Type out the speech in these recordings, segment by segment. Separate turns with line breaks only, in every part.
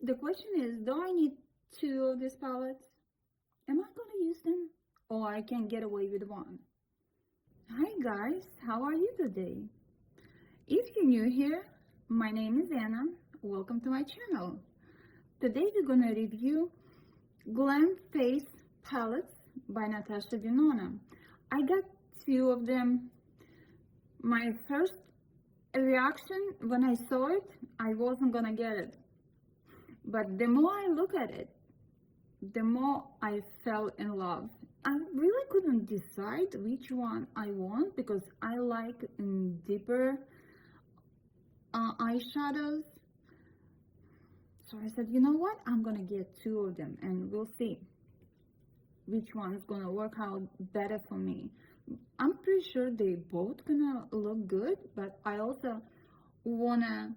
The question is, do I need two of these palettes? Am I going to use them? Or I can get away with one? Hi guys, how are you today? If you're new here, my name is Anna. Welcome to my channel. Today we're going to review Glam Face Palettes by NATASHA DENONA. I got two of them. My first reaction when I saw it, I wasn't gonna get it. But the more I look at it, the more I fell in love. I really couldn't decide which one I want because I like deeper eyeshadows. So I said, you know what? I'm gonna get two of them and we'll see which one is gonna work out better for me. I'm pretty sure they both gonna look good, but I also wanna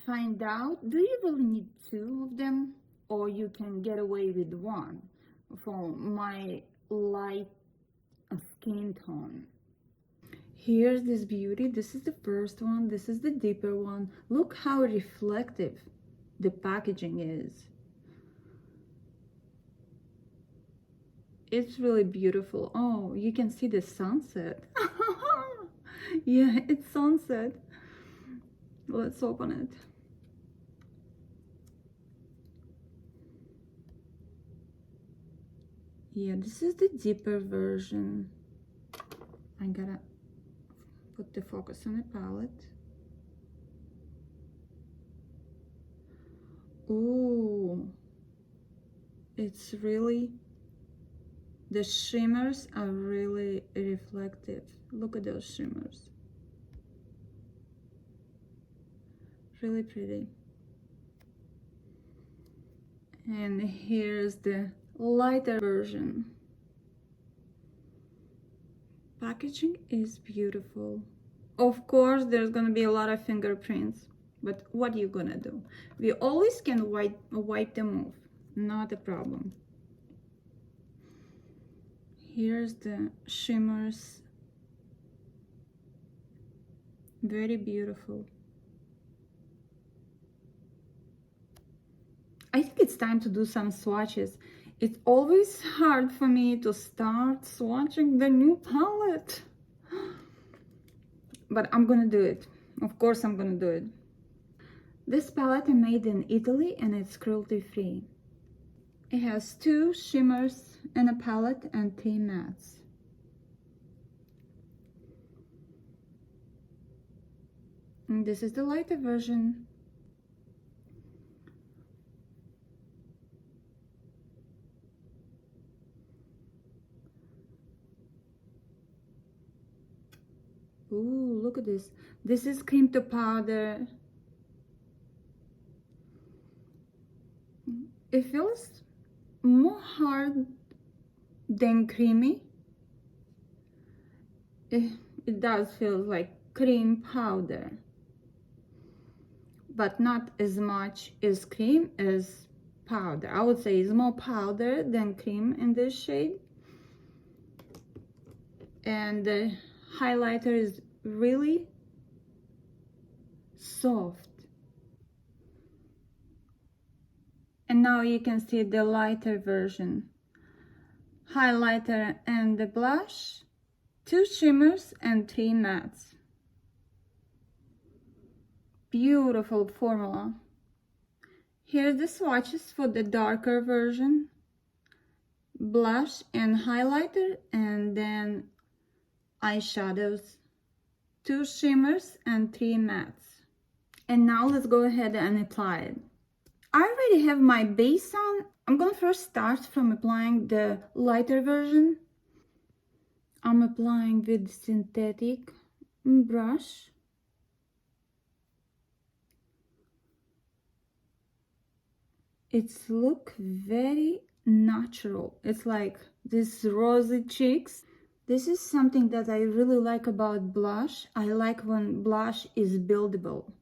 find out, do you really need two of them, or you can get away with one for my light skin tone. Here's this beauty. This is the first one. This is the deeper one. Look how reflective the packaging is. It's really beautiful. Oh, you can see the sunset. Yeah, it's sunset. Let's open it. Yeah, this is the deeper version. I gotta put the focus on the palette. Ooh, it's really, the shimmers are really reflective. Look at those shimmers. Really pretty. And here's the lighter version. Packaging is beautiful. Of course, there's gonna be a lot of fingerprints, but what are you gonna do? We always can wipe them off, not a problem. Here's the shimmers. Very beautiful. I think it's time to do some swatches. It's always hard for me to start swatching the new palette. But I'm gonna do it. Of course I'm gonna do it. This palette is made in Italy and it's cruelty free. It has 2 shimmers in a palette and 3 mattes. And this is the lighter version. Ooh, look at this. This is cream to powder. It feels more hard than creamy. It does feel like cream powder, but not as much as cream as powder. I would say it's more powder than cream in this shade. And the highlighter is really soft. And now you can see the lighter version. Highlighter and the blush, 2 shimmers and 3 mattes. Beautiful formula. Here's the swatches for the darker version. Blush and highlighter, and then eyeshadows, 2 shimmers and 3 mattes. And now let's go ahead and apply it. I already have my base on. I'm gonna first start from applying the lighter version. I'm applying with synthetic brush. It's look very natural. It's like this rosy cheeks. This is something that I really like about blush. I like when blush is buildable.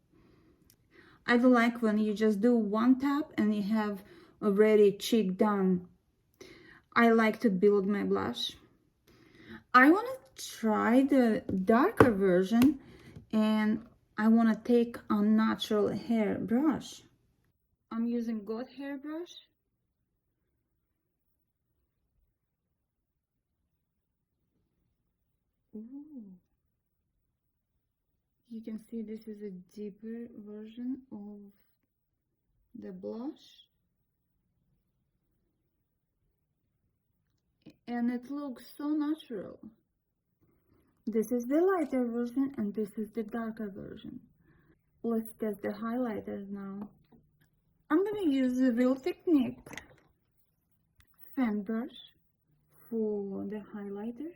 I don't like when you just do one tap and you have already cheek done. I like to build my blush. I want to try the darker version, and I want to take a natural hair brush. I'm using goat hair brush. Ooh. You can see this is a deeper version of the blush. And it looks so natural. This is the lighter version and this is the darker version. Let's test the highlighters now. I'm gonna use the Real Technique fan brush for the highlighter.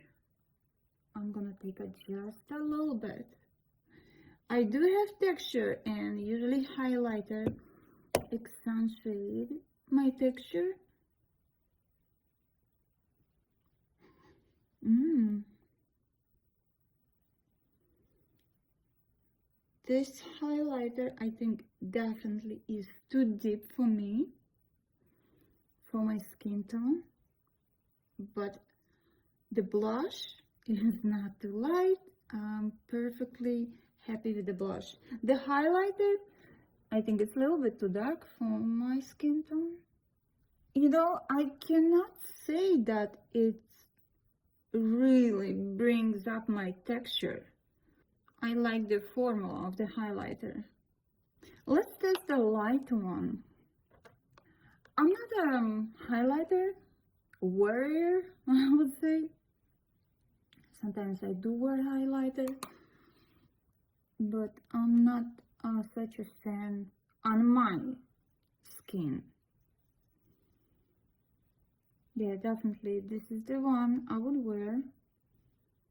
I'm gonna take it just a little bit. I do have texture and usually highlighter accentuate my texture. This highlighter, I think, definitely is too deep for me, for my skin tone. But the blush is not too light. I'm perfectly happy with the blush. The highlighter, I think it's a little bit too dark for my skin tone. You know, I cannot say that it really brings up my texture. I like the formula of the highlighter. Let's test the light one. I'm not a highlighter warrior, I would say. Sometimes I do wear highlighter, but I'm not such a fan on my skin. Yeah, definitely this is the one I would wear.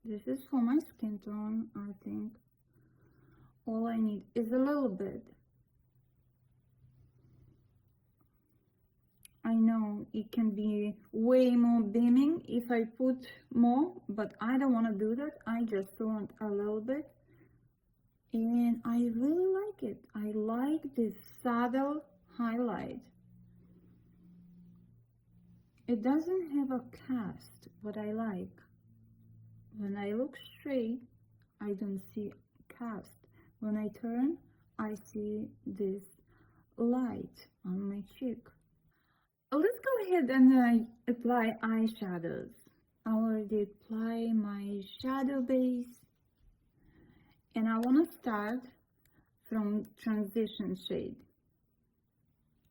This is for my skin tone, I think. All I need is a little bit. I know it can be way more beaming if I put more, but I don't want to do that. I just want a little bit. And I really like it. I like this subtle highlight. It doesn't have a cast, but I like. When I look straight, I don't see cast. When I turn, I see this light on my cheek. Let's go ahead and apply eyeshadows. I already applied my shadow base. And I want to start from transition shade.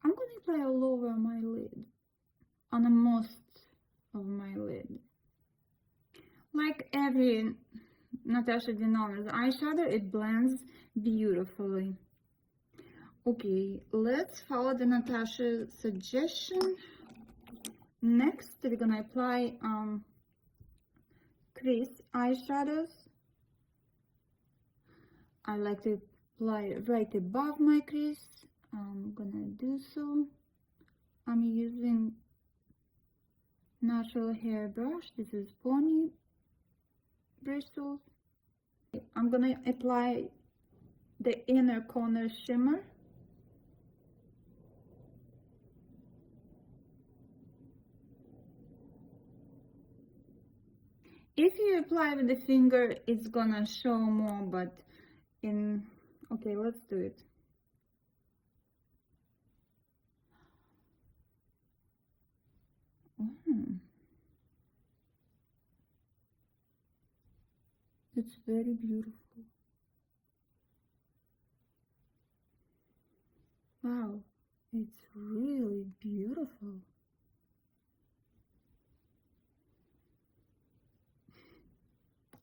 I'm going to apply all over my lid, on the most of my lid. Like every Natasha Denona's eyeshadow, it blends beautifully. Okay, let's follow the Natasha suggestion. Next, we're going to apply crease eyeshadows. I like to apply right above my crease. I'm gonna do so. I'm using natural hair brush. This is pony bristles. I'm gonna apply the inner corner shimmer. If you apply with the finger, it's gonna show more, but okay, let's do it. It's very beautiful. Wow, it's really beautiful.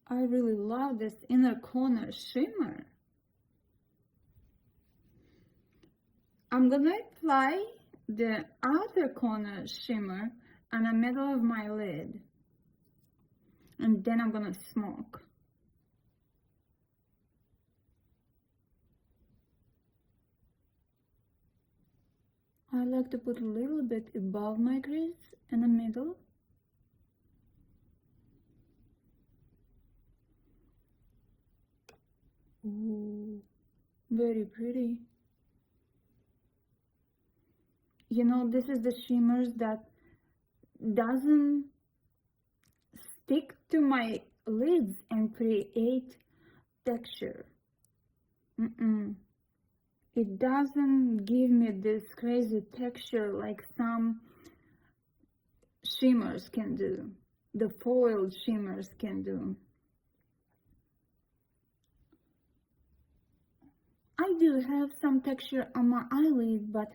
I really love this inner corner shimmer. I'm gonna apply the outer corner shimmer on the middle of my lid, and then I'm gonna smoke. I like to put a little bit above my crease in the middle. Ooh, very pretty. You know, this is the shimmers that doesn't stick to my lids and create texture. it doesn't give me this crazy texture like some shimmers can do, the foiled shimmers can do. I do have some texture on my eyelid, but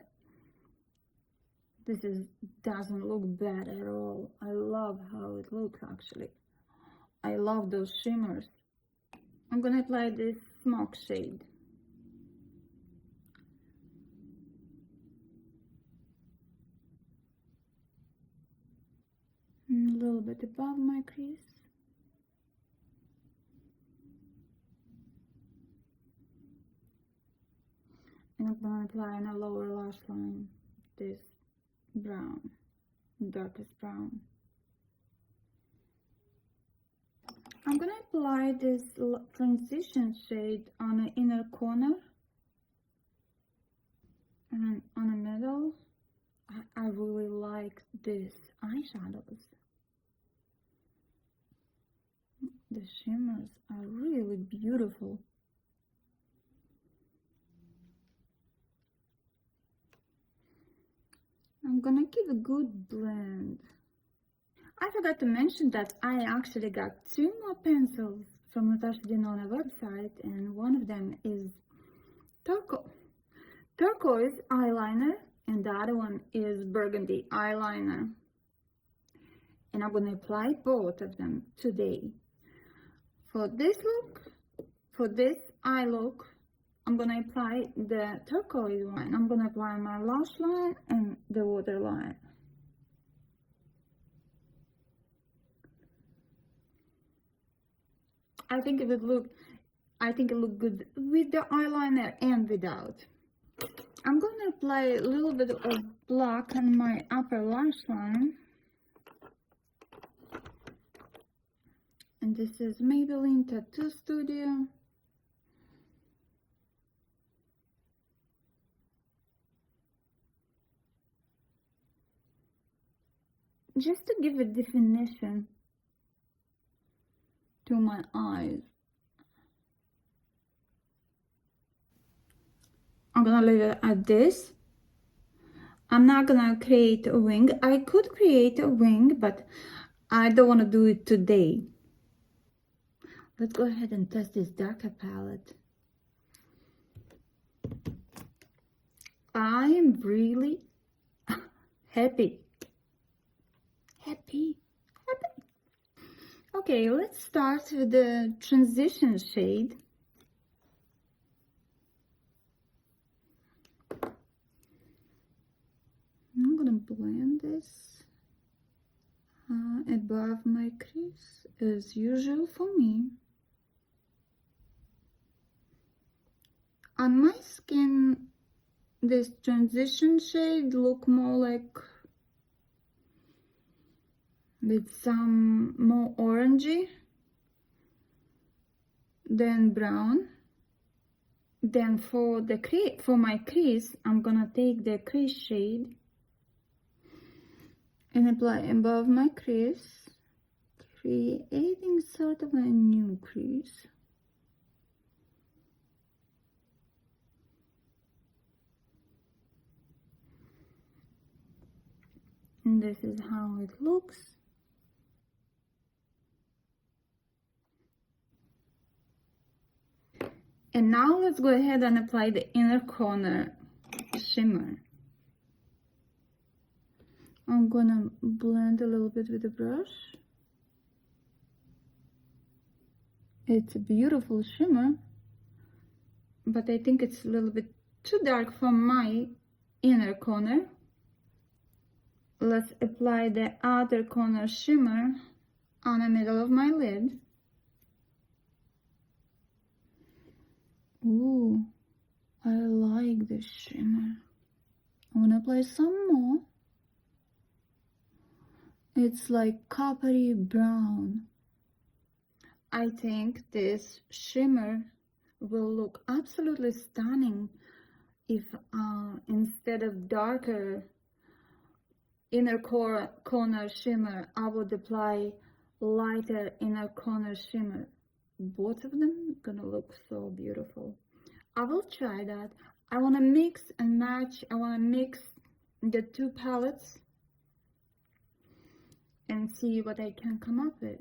doesn't look bad at all. I love how it looks actually. I love those shimmers. I'm gonna apply this smoke shade. A little bit above my crease. And I'm gonna apply on a lower lash line this brown, darkest brown. I'm gonna apply this transition shade on the inner corner and on the middle. I really like these eyeshadows. The shimmers are really beautiful. I'm gonna give a good blend. I forgot to mention that I actually got 2 more pencils from NATASHA DENONA website, and one of them is turquoise eyeliner, and the other one is burgundy eyeliner. And I'm gonna apply both of them today. For this look, for this eye look, I'm gonna apply the turquoise one. I'm gonna apply my lash line and the waterline. I think it looked good with the eyeliner and without. I'm gonna apply a little bit of black on my upper lash line. And this is Maybelline Tattoo Studio. Just to give a definition to my eyes. I'm gonna leave it at this. I'm not gonna create a wing. I could create a wing, but I don't want to do it today. Let's go ahead and test this darker palette. I am really happy. Okay, let's start with the transition shade. I'm gonna blend this above my crease as usual for me. On my skin, this transition shade look more like with some more orangey than brown. Then for my crease, I'm gonna take the crease shade and apply above my crease, creating sort of a new crease. And this is how it looks. And now let's go ahead and apply the inner corner shimmer. I'm gonna blend a little bit with the brush. It's a beautiful shimmer, but I think it's a little bit too dark for my inner corner. Let's apply the outer corner shimmer on the middle of my lid. Ooh, I like this shimmer. I want to apply some more. It's like coppery brown. I think this shimmer will look absolutely stunning if instead of darker inner corner shimmer, I would apply lighter inner corner shimmer. Both of them gonna look so beautiful. I will try that. I want to mix and match. I want to mix the two palettes and see what I can come up with.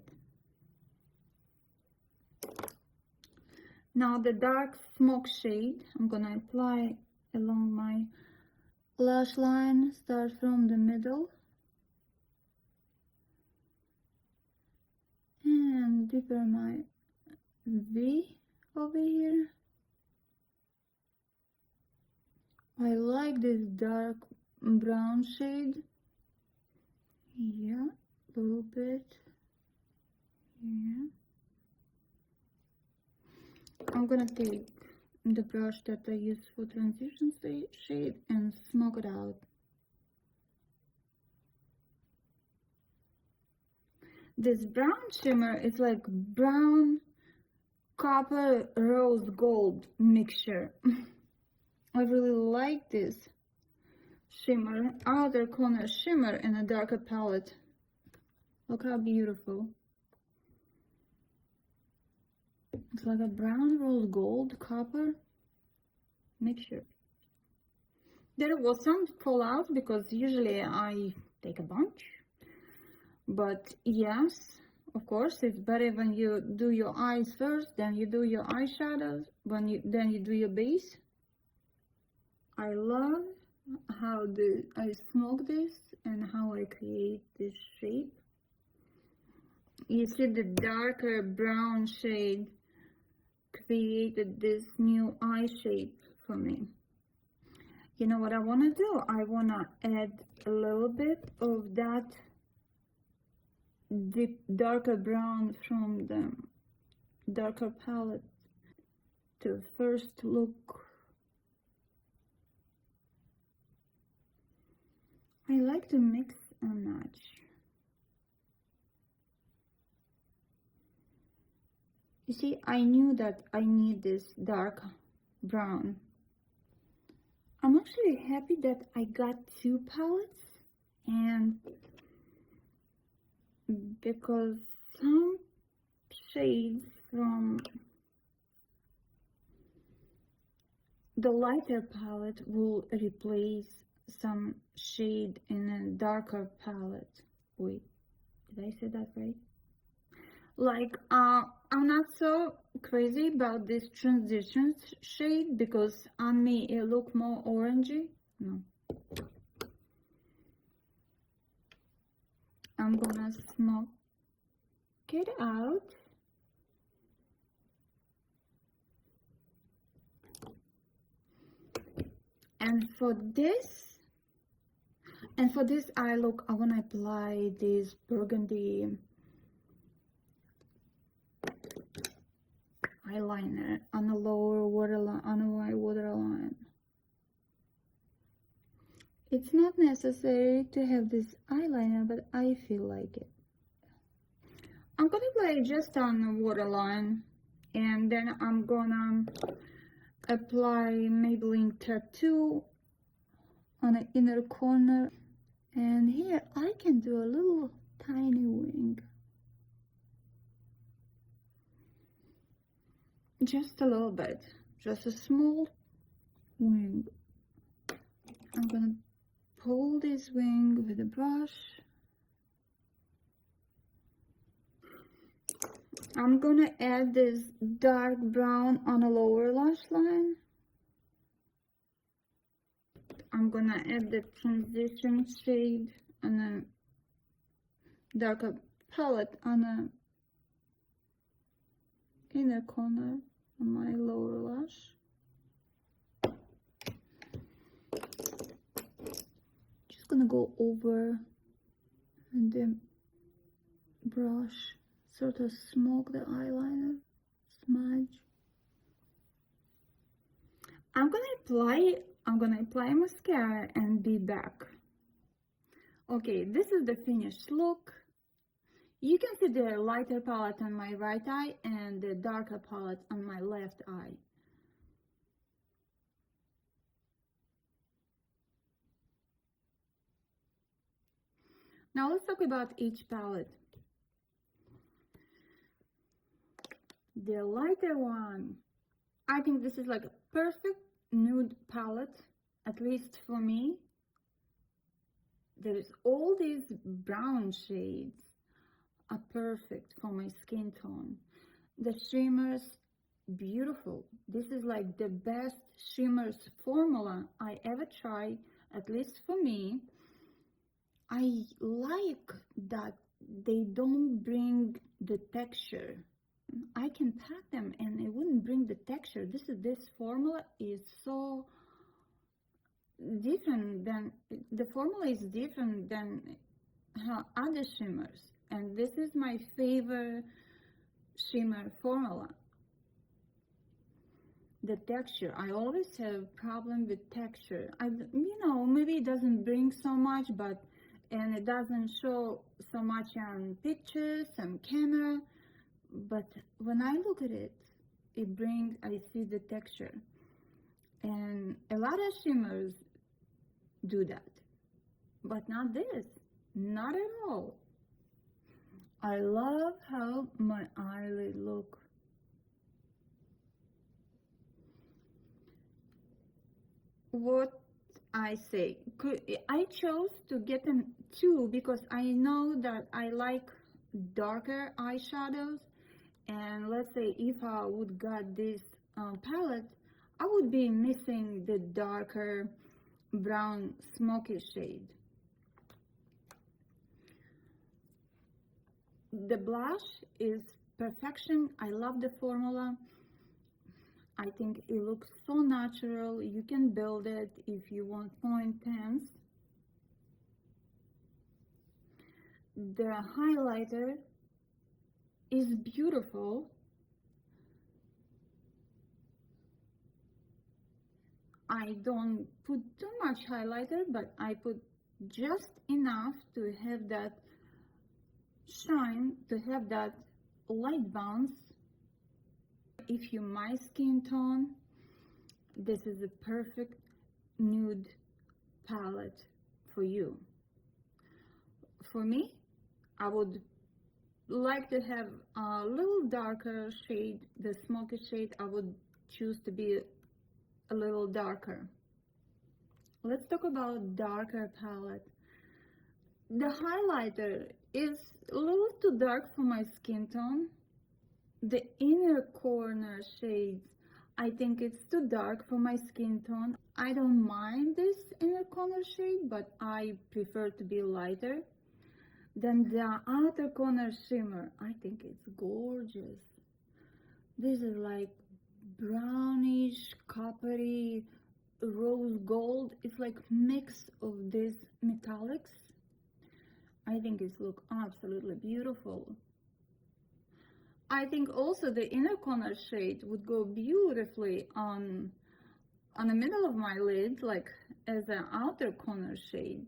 Now the dark smoke shade, I'm gonna apply along my lash line, start from the middle and deeper my V over here. I like this dark brown shade. Yeah, a little bit. Yeah. I'm gonna take the brush that I use for transition shade and smoke it out. This brown shimmer is like brown, copper, rose gold mixture. I really like this shimmer, outer corner shimmer in a darker palette. Look how beautiful. It's like a brown, rose gold, copper mixture. There was some fallout because usually I take a bunch. But yes, of course, it's better when you do your eyes first, then you do your eyeshadows, then you do your base. I love how I smoke this and how I create this shape. You see the darker brown shade created this new eye shape for me. You know what I want to do? I want to add a little bit of that deep darker brown from the darker palette to first look. I like to mix and match. You see, I knew that I need this dark brown. I'm actually happy that I got two palettes, and because some shades from the lighter palette will replace some shade in a darker palette. Wait, did I say that right? Like, I'm not so crazy about this transition shade because on me it look more orangey. No. I'm gonna smoke it out. And for this eye look, I wanna apply this burgundy eyeliner on the lower waterline, on the white waterline. It's not necessary to have this eyeliner, but I feel like it. I'm gonna apply just on the waterline, and then I'm gonna apply Maybelline Tattoo on the inner corner, and here I can do a little tiny wing. Just a little bit, just a small wing. I'm gonna pull this wing with a brush. I'm gonna add this dark brown on the lower lash line. I'm gonna add the transition shade on a darker palette on the inner corner of my lower lash. Just gonna go over the brush, sort of smoke the eyeliner, smudge. I'm gonna apply mascara and be back. Okay, this is the finished look. You can see the lighter palette on my right eye and the darker palette on my left eye. Now let's talk about each palette. The lighter one, I think this is like a perfect nude palette, at least for me. There's all these brown shades are perfect for my skin tone. The shimmers, beautiful. This is like the best shimmers formula I ever tried, at least for me. I like that they don't bring the texture. I can pack them and it wouldn't bring the texture. This formula is so different than, the formula is different than other shimmers, and this is my favorite shimmer formula. The texture, I always have problem with texture. Maybe it doesn't bring so much, and it doesn't show so much on pictures and camera, but when I look at it, I see the texture. And a lot of shimmers do that, but not this, not at all. I love how my eyelid look. What I say, I chose to get them two because I know that I like darker eyeshadows, and let's say if I would got this palette, I would be missing the darker brown smoky shade. The blush is perfection. I love the formula. I think it looks so natural. You can build it if you want more intense. The highlighter is beautiful. I don't put too much highlighter, but I put just enough to have that shine, to have that light bounce. If you're my skin tone, this is a perfect nude palette for you. For me, I would like to have a little darker shade. The smoky shade I would choose to be a little darker. Let's talk about darker palette. The highlighter is a little too dark for my skin tone. The inner corner shades, I think it's too dark for my skin tone. I don't mind this inner corner shade, but I prefer to be lighter. Then the outer corner shimmer, I think it's gorgeous. This is like brownish, coppery, rose gold. It's like mix of these metallics. I think it looks absolutely beautiful. I think also the inner corner shade would go beautifully on the middle of my lid, like as an outer corner shade.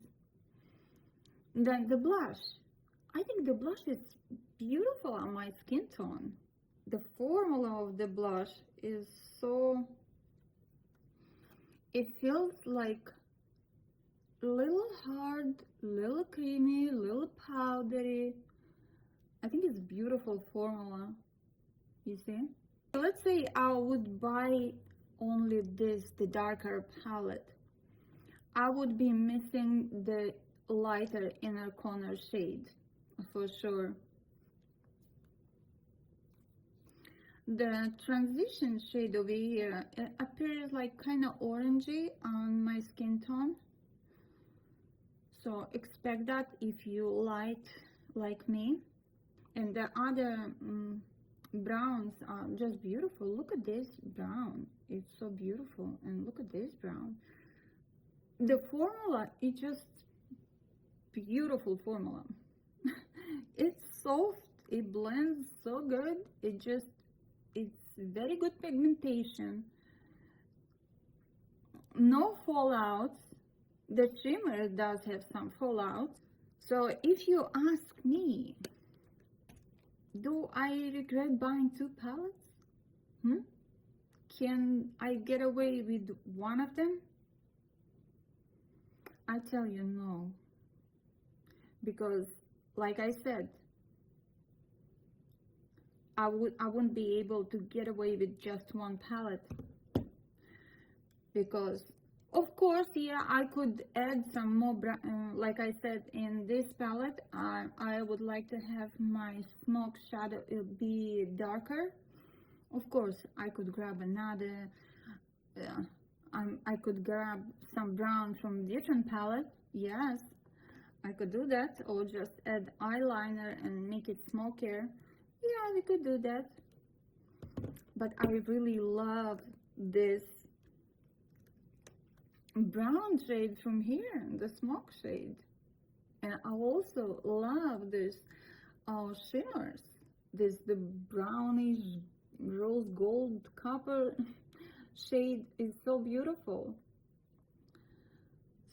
Then the blush. I think the blush is beautiful on my skin tone. The formula of the blush is so, it feels like a little hard, little creamy, little powdery. I think it's beautiful formula, you see? Let's say I would buy only this, the darker palette. I would be missing the lighter inner corner shade, for sure. The transition shade over here appears like kind of orangey on my skin tone. So expect that if you light like me. And the other browns are just beautiful. Look at this brown. It's so beautiful. And look at this brown. The formula is just beautiful formula. It's soft. It blends so good. It's very good pigmentation. No fallouts. The shimmer does have some fallouts. So if you ask me, do I regret buying two palettes? Can I get away with one of them? I tell you no. Because, like I said, I wouldn't be able to get away with just one palette. because of course, yeah, I could add some more like I said in this palette. I would like to have my smoke shadow be darker. Of course, I could grab another I could grab some brown from different palette. Yes, I could do that, or just add eyeliner and make it smokier. Yeah, we could do that. But I really love this brown shade from here, the smoke shade. And I also love this shimmers. The brownish rose gold copper shade is so beautiful.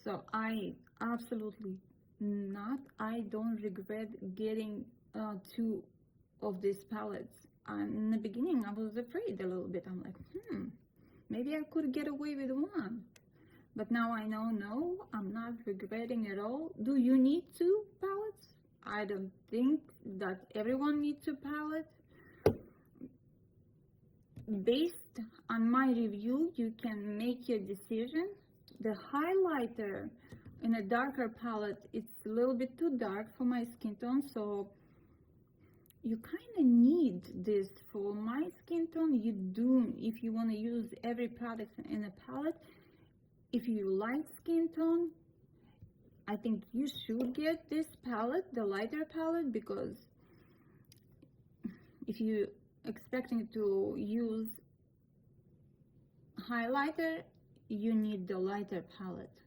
So I absolutely I don't regret getting two of these palettes. In the beginning I was afraid a little bit. I'm like, maybe I could get away with one. But now I know, no, I'm not regretting at all. Do you need two palettes? I don't think that everyone needs two palettes. Based on my review, you can make your decision. The highlighter in a darker palette, it's a little bit too dark for my skin tone, so you kind of need this. For my skin tone, you do, if you want to use every product in a palette. If you light skin tone, I think you should get this palette, the lighter palette, because if you expecting to use highlighter, you need the lighter palette.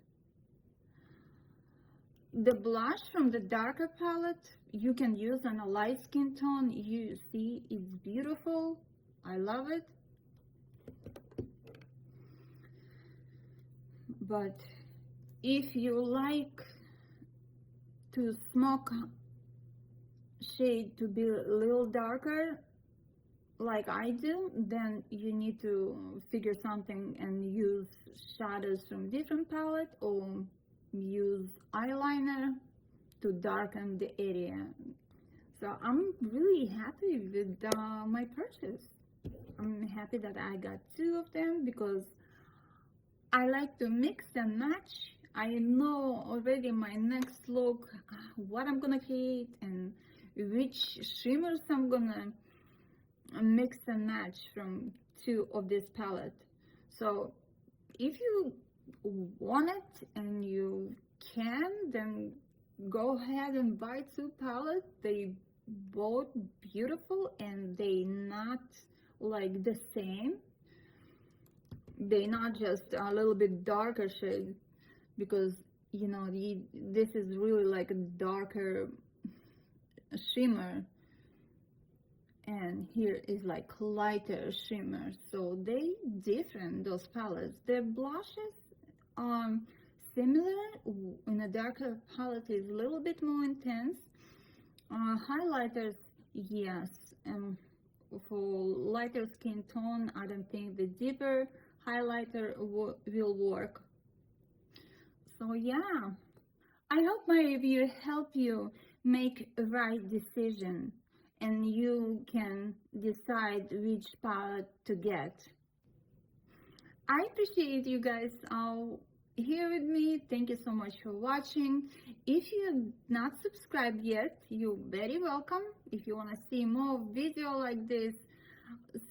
The blush from the darker palette you can use on a light skin tone. You see, it's beautiful. I love it. But if you like to smoke shade to be a little darker like I do, then you need to figure something and use shadows from different palette, or use eyeliner to darken the area. So I'm really happy with my purchase. I'm happy that I got two of them because I like to mix and match. I know already my next look, what I'm gonna create and which shimmers I'm gonna mix and match from two of this palette. So if you want it and you can, then go ahead and buy two palettes. They both beautiful and they not like the same. They not just a little bit darker shade, because you know this is really like a darker shimmer, and here is like lighter shimmer. So they different, those palettes. Their blushes are similar. In a darker palette is a little bit more intense. Highlighters, yes, and for lighter skin tone, I don't think the deeper highlighter will work. So yeah, I hope my review helped you make a right decision and you can decide which palette to get. I appreciate you guys all here with me. Thank you so much for watching. If you're not subscribed yet, you're very welcome. If you want to see more video like this,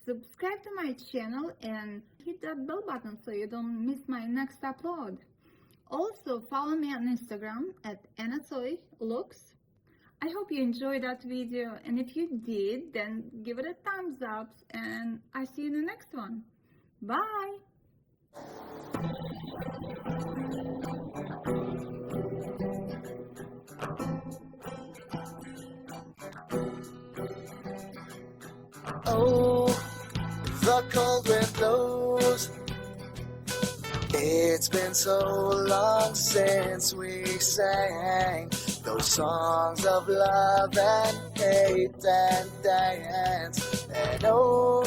subscribe to my channel and hit that bell button so you don't miss my next upload. Also follow me on Instagram at NATASHA. I hope you enjoyed that video, and if you did, then give it a thumbs up, and I see you in the next one. Bye.
Oh, the cold wind blows. It's been so long since we sang those songs of love and hate and dance. And oh,